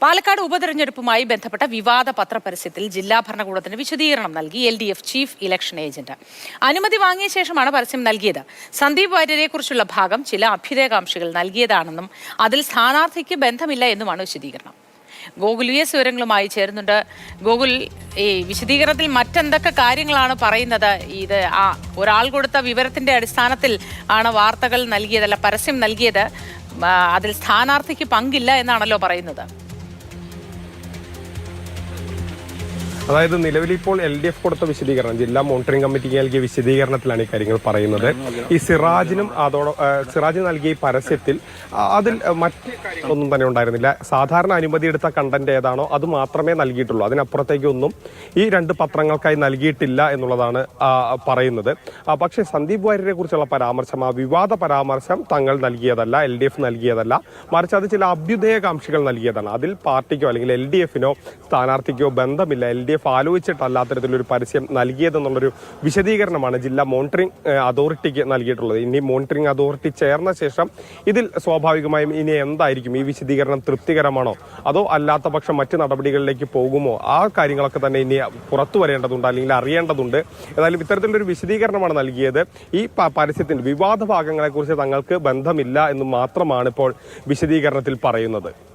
പാലക്കാട് ഉപതെരഞ്ഞെടുപ്പുമായി ബന്ധപ്പെട്ട വിവാദ പത്രപരസ്യത്തിൽ ജില്ലാ ഭരണകൂടത്തിന് വിശദീകരണം നൽകി LDF ചീഫ് ഇലക്ഷൻ ഏജന്റ്. അനുമതി വാങ്ങിയ ശേഷമാണ് പരസ്യം നൽകിയത്. സന്ദീപ് വാര്യരെക്കുറിച്ചുള്ള ഭാഗം ചില അഭ്യുദയകാംക്ഷികൾ നൽകിയതാണെന്നും അതിൽ സ്ഥാനാർത്ഥിക്ക് ബന്ധമില്ല എന്നുമാണ് വിശദീകരണം. ഗോകുൽ US വിവരങ്ങളുമായി ചേരുന്നുണ്ട്. ഗോകുൽ, ഈ വിശദീകരണത്തിൽ മറ്റെന്തൊക്കെ കാര്യങ്ങളാണ് പറയുന്നത്? ഇത് ഒരാൾ കൊടുത്ത വിവരത്തിന്റെ അടിസ്ഥാനത്തിൽ ആണ് വാർത്തകൾ നൽകിയതല്ല, പരസ്യം നൽകിയത്. അതിൽ സ്ഥാനാർത്ഥിക്ക് പങ്കില്ല എന്നാണല്ലോ പറയുന്നത്. അതായത് നിലവിലിപ്പോൾ LDF കൊടുത്ത വിശദീകരണം, ജില്ലാ മോണിറ്ററിംഗ് കമ്മിറ്റിക്ക് നൽകിയ വിശദീകരണത്തിലാണ് ഈ കാര്യങ്ങൾ പറയുന്നത്. ഈ സിറാജ് നൽകിയ ഈ പരസ്യത്തിൽ അതിൽ മറ്റ് കാര്യങ്ങളൊന്നും തന്നെ ഉണ്ടായിരുന്നില്ല. സാധാരണ അനുമതി എടുത്ത കണ്ടന്റ് ഏതാണോ അത് മാത്രമേ നൽകിയിട്ടുള്ളൂ. അതിനപ്പുറത്തേക്കൊന്നും ഈ രണ്ട് പത്രങ്ങൾക്കായി നൽകിയിട്ടില്ല എന്നുള്ളതാണ് പറയുന്നത്. പക്ഷേ സന്ദീപ് വാര്യരെ കുറിച്ചുള്ള പരാമർശം, ആ വിവാദ പരാമർശം തങ്ങൾ നൽകിയതല്ല, LDF നൽകിയതല്ല, മറിച്ച് അത് ചില അഭ്യുദയകാംക്ഷികൾ നൽകിയതാണ്. അതിൽ പാർട്ടിക്കോ അല്ലെങ്കിൽ LDFനോ സ്ഥാനാർത്ഥിക്കോ ബന്ധമില്ല, LDF അല്ലാത്തരത്തിലൊരു പരസ്യം നൽകിയതെന്നുള്ളൊരു വിശദീകരണമാണ് ജില്ലാ മോണിറ്ററിംഗ് അതോറിറ്റിക്ക് നൽകിയിട്ടുള്ളത്. ഇനി മോണിറ്ററിംഗ് അതോറിറ്റി ചേർന്ന ശേഷം ഇതിൽ സ്വാഭാവികമായും ഇനി എന്തായിരിക്കും, ഈ വിശദീകരണം തൃപ്തികരമാണോ അതോ അല്ലാത്ത പക്ഷം മറ്റ് നടപടികളിലേക്ക് പോകുമോ, ആ കാര്യങ്ങളൊക്കെ തന്നെ ഇനി പുറത്തു വരേണ്ടതുണ്ട്, അല്ലെങ്കിൽ അറിയേണ്ടതുണ്ട്. ഏതായാലും ഇത്തരത്തിലൊരു വിശദീകരണമാണ് നൽകിയത്. ഈ പരസ്യത്തിന്റെ വിവാദ ഭാഗങ്ങളെക്കുറിച്ച് തങ്ങൾക്ക് ബന്ധമില്ല എന്ന് മാത്രമാണ് ഇപ്പോൾ വിശദീകരണത്തിൽ പറയുന്നത്.